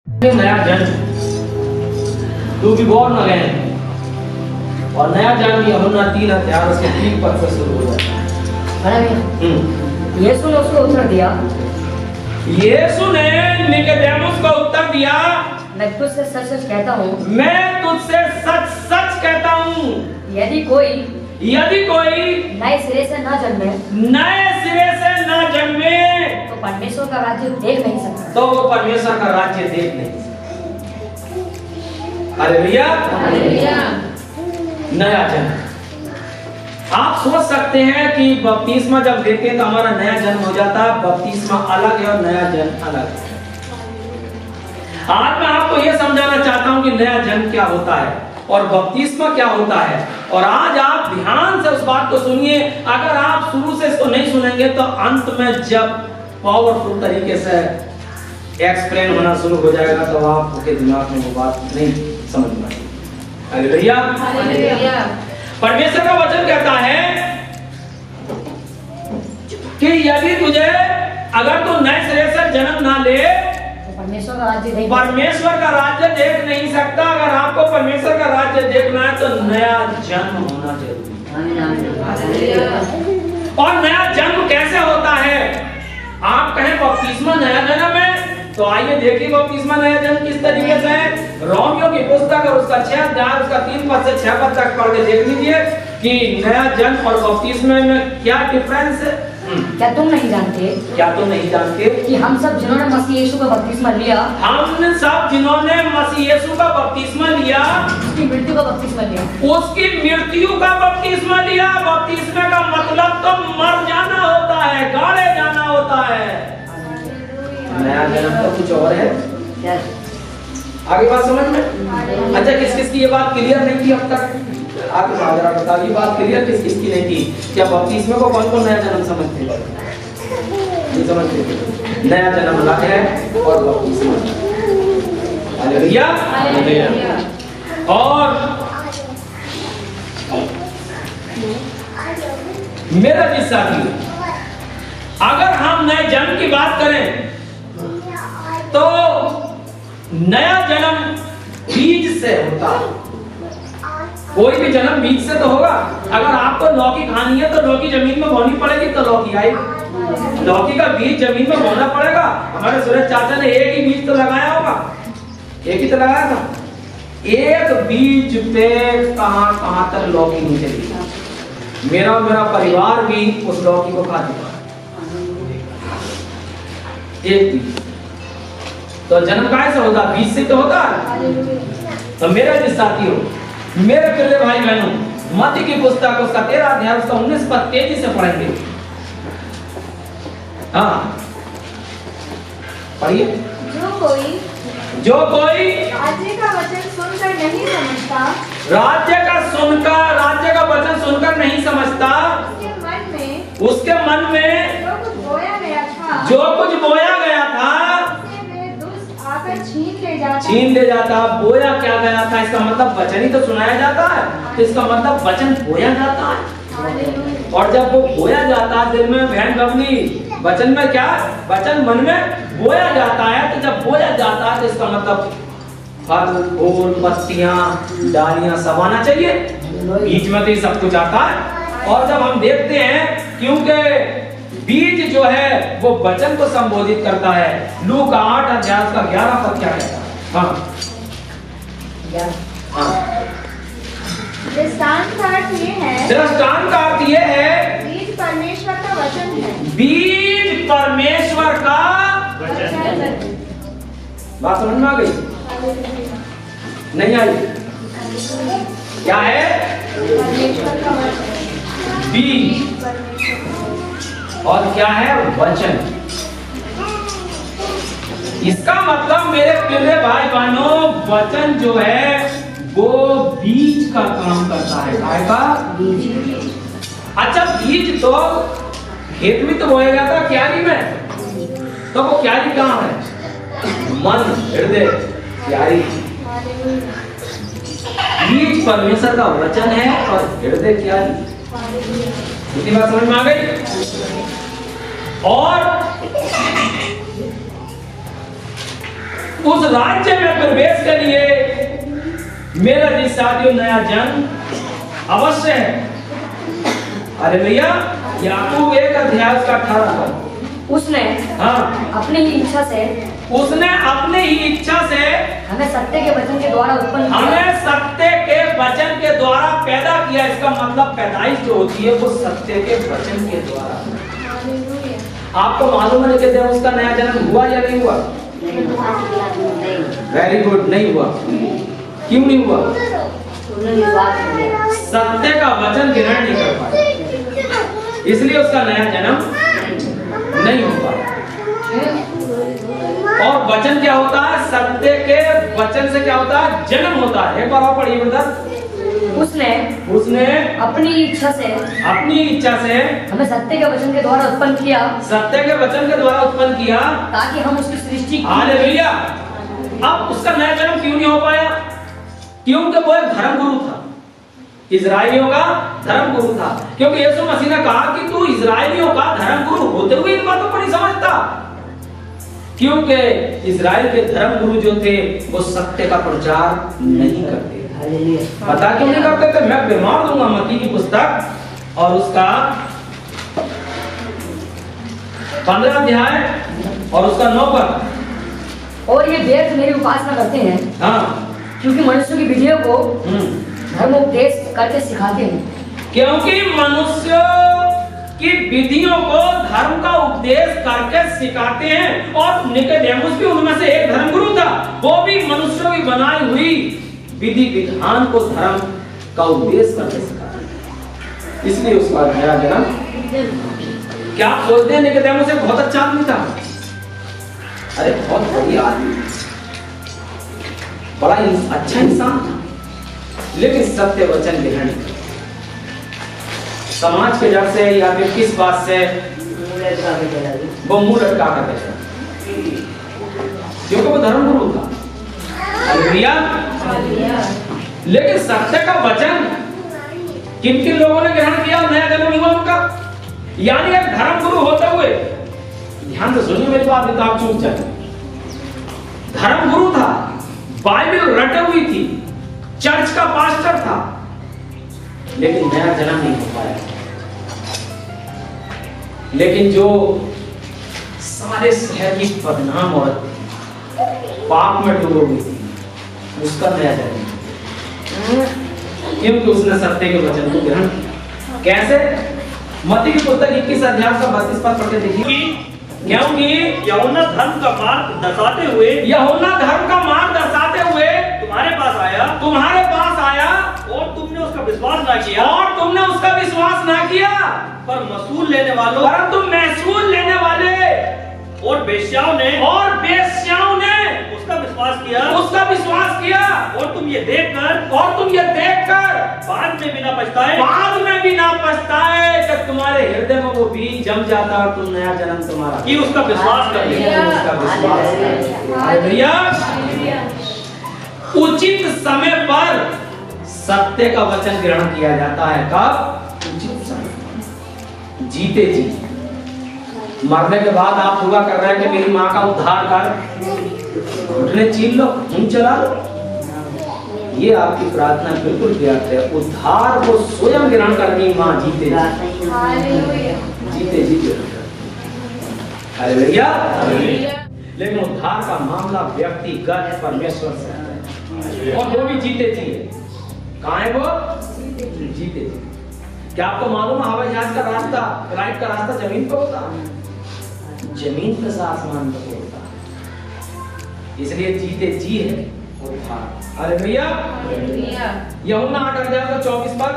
नया जन्म, to be born again, और नया जन्म यूहन्ना 3 अध्याय उसके 3 पद से शुरू हो जाता है। यीशु ने उसको उत्तर दिया, यीशु ने निकोदेमुस को उत्तर दिया, मैं तुझसे सच सच कहता हूँ, मैं तुझसे सच सच कहता हूँ, यदि कोई नए सिरे से न जन्मे ना जन्मे तो परमेश्वर का राज्य देख नहीं सकता। तो वो परमेश्वर का राज्य देख नहीं सकता। हालेलुया। नया जन्म, आप सोच सकते हैं कि बपतिस्मा जब लेते हैं तो हमारा नया जन्म हो जाता है। बपतिस्मा अलग है और नया जन्म अलग है। आज मैं आपको यह समझाना चाहता हूं कि नया जन्म क्या होता है और बपतिस्मा क्या होता है। और आज आप ध्यान से उस बात को सुनिए। अगर आप शुरू से इसको नहीं सुनेंगे तो अंत में जब पावरफुल तरीके से एक्सप्लेन होना शुरू हो जाएगा तो आपके दिमाग में वो बात नहीं समझ में आएगी। हालेलुया। परमेश्वर का वचन कहता है कि यदि तुझे अगर तू नए सिरे से जन्म ना ले परमेश्वर का राज्य देख नहीं सकता। अगर आपको परमेश्वर का राज्य देखना है तो नया जन्म होना जरूरी है। और नया जन्म कैसे होता है? आप कहें बपतिस्मा नया जन्म है, तो आइए देखिए बपतिस्मा नया जन्म किस तरीके से है। रोमियो की पुस्तक और उसका 6 अध्याय उसका 3 पद से 6 पद तक पढ़ के देख लीजिए कि नया जन्म और बपतिस्मा में क्या डिफरेंस है। क्या तुम नहीं जानते कि हम सब जिन्होंने मसीह यीशु का बपतिस्मा लिया, हमने सब जिन्होंने मसीह यीशु का बपतिस्मा लिया, उसकी मृत्यु का बपतिस्मा लिया। उसकी मृत्यु का बपतिस्मा लिया। बपतिस्मा का मतलब तो मर जाना होता है, गाड़े जाना होता है। नया जन्म तो कुछ और है। आगे बात समझ में? अच्छा, किस किस की ये बात क्लियर नहीं थी अब तक? आप जरा बताइए, बात क्लियर किस किस की नहीं थी? क्या बपतिस्मा को कौन कौन नया जन्म समझते हैं? नहीं समझते? नया जन्म अलग है और बपतिस्मा। हालेलुया। और मेरा जिस साथी, अगर हम नए जन्म की बात करें तो नया जन्म बीज से होता है। कोई भी जन्म बीज से तो होगा। अगर आपको लौकी खानी है तो लौकी जमीन में बोनी पड़ेगी तो लौकी आएगी। लौकी का बीज जमीन में बोना पड़ेगा। हमारे सूरज चाचा ने एक ही बीज तो लगाया होगा, एक ही तो लगाया था। एक बीज पे कहां तक लौकी नहीं चली। मेरा परिवार भी उस लौकी को खा चुका है। एक बीज तो जन्म कैसे होता? बीज से तो होता है। तो मेरा जिस साथी हो, मेरे प्रिय भाई बहनों, मत्ती की पुस्तक उसका 13 अध्याय उसका 19 पद तेजी से पढ़ेंगे। हाँ पढ़िए। जो कोई राज्य का वचन सुनकर नहीं समझता, राज्य का वचन सुनकर नहीं समझता, उसके मन में जो कुछ बोया गया था आकर छीन ले जाता। बोया क्या गया था? इसका मतलब वचन ही तो सुनाया जाता है, तो इसका मतलब वचन बोया जाता है। और जब वो बोया जाता है दिल में बहन बबली, वचन में क्या? वचन मन में बोया जाता है। तो जब बोया जाता है तो इसका मतलब फल फूल पत्तियां डालियां सब आना चाहिए। बीच में तो ये सब कुछ आता है। और जब हम देखते हैं, क्योंकि बीज जो है वो वचन को संबोधित करता है। लूका 8 अध्याय का 11 पद क्या कहता है? हाँ दृष्टांत का अर्थ ये है बीज परमेश्वर का वचन है। बीज परमेश्वर का बात समझ में आ गई? नहीं आई? क्या है? परमेश्वर का वचन। बीज और क्या है? वचन। इसका मतलब मेरे प्रिय भाई बहनों, वचन जो है वो बीज का काम करता है। काय का? अच्छा, बीज तो खेत में तो बोया जाता है, क्यारी में। तो वो क्यारी कहाँ है? मन, हृदय, क्यारी। बीज परमेश्वर का वचन है और हृदय क्यारी। इतनी बात समझ में आ गई? और उस राज्य में प्रवेश के लिए मेरा जी साथियों नया जन्म अवश्य है। अरे भैया याकूब 1 अध्याय उसका 18 उसने अपनी ही इच्छा से हमें सत्य के वचन के द्वारा उत्पन्न किया। हमें सत्य के वचन के द्वारा पैदा किया। इसका मतलब पैदाइश जो होती है वो सत्य के वचन के द्वारा। आपको मालूम है कि उसका नया जन्म हुआ या नहीं हुआ? वेरी गुड, नहीं हुआ। क्यों नहीं हुआ? सत्य का वचन ग्रहण नहीं कर पाया, इसलिए उसका नया जन्म नहीं हो पाया। और वचन क्या होता है? सत्य के वचन से क्या होता है? जन्म होता है। एक बार और पढ़िए ब्रदर। उसने अपनी इच्छा से हमें सत्य के वचन के द्वारा उत्पन्न किया। सत्य के वचन के द्वारा उत्पन्न किया ताकि हम उसकी सृष्टि हालेलुया। अब उसका नया जन्म क्यों नहीं हो पाया? क्योंकि वो एक धर्मगुरु था, इजराइलियों का धर्मगुरु था। क्योंकि यीशु मसीह ने कहा कि तू इजराइलियों का धर्मगुरु होते हुए इन बातों को नहीं समझता। क्योंकि इजराइल के धर्मगुरु जो थे वो सत्य का प्रचार नहीं करते। पता क्यों नहीं करते थे? मैं बीमार दूंगा मत्ती की पुस्तक और उसका 15 अध्याय और उसका 9 पद। और ये व्यर्थ मेरी उपासना करते हैं, क्योंकि मनुष्य की विधियों को धर्मोपदेश करके सिखाते हैं। क्योंकि मनुष्यों की विधियों को धर्म का उपदेश करके सिखाते हैं। और निकोदेमुस भी उनमें से एक धर्मगुरु था। वो भी मनुष्यों की बनाई हुई विधि विधान को धर्म का उपदेश करके सिखाते हैं। इसलिए उसका नया जन्म। क्या आप सोचते हैं निकोदेमुस एक बहुत अच्छा आदमी था? अरे बहुत बढ़िया आदमी, बड़ा अच्छा इंसान था, लेकिन सत्य वचन ग्रहण समाज के डर से या फिर किस बात से वो मुंह लटका कर बैठा, क्योंकि वो धर्मगुरु था। हालेलुया। लेकिन सत्य का वचन किन किन लोगों ने ग्रहण किया? नया जन्म हुआ उनका। यानी एक धर्मगुरु होते हुए, ध्यान से सुनिए मेरी बात, नहीं तो आप चूक जाए। धर्मगुरु था, बाइबल रटे हुई थी, चर्च का पास्टर था, लेकिन नया जन्म नहीं हो पाया। लेकिन जो सारे शहर की बदनाम और पाप में डूबी हुई थी, उसका नया जन्म, क्योंकि उसने सत्य के वचन को ग्रहण किया। कैसे? मत्ती की पुस्तक 21 अध्याय का 32 पद पढ़ के देखिए। क्योंकि यूहन्ना धर्म का मार्ग दर्शाते हुए तुम्हारे पास आया और तुमने उसका विश्वास ना किया। पर महसूल लेने वालों, परंतु महसूल लेने वाले और वेश्याओं ने उसका विश्वास किया। और तुम ये देखकर बाद में भी ना पछताए कि तुम्हारे हृदय में वो बीज जम जाता और तुम नया जन्म तुम्हारा कि उसका विश्वास कर भैया। उचित समय पर सत्य का वचन ग्रहण किया जाता है। कब? उचित समय, जीते जी। मरने के बाद आप दुआ कर रहे हैं कि मेरी माँ का उद्धार कर, घुटने चीन लो, खून चला लो, ये आपकी प्रार्थना बिल्कुल व्यर्थ है। उद्धार को स्वयं ग्रहण करनी माँ जीते जीते। हालेलुया। लेकिन उद्धार का मामला व्यक्तिगत परमेश्वर से है, और वो भी जीते जी। कहाँ है वो? जीते जी। क्या आपको मालूम है हवाई जहाज का रास्ता, फ्लाइट का रास्ता जमीन पर होता है, जमीन पर से आसमान पर होता है। इसलिए जीते जी है उद्धार। हालेलुया। यूहन्ना 8 अध्याय 24 पद।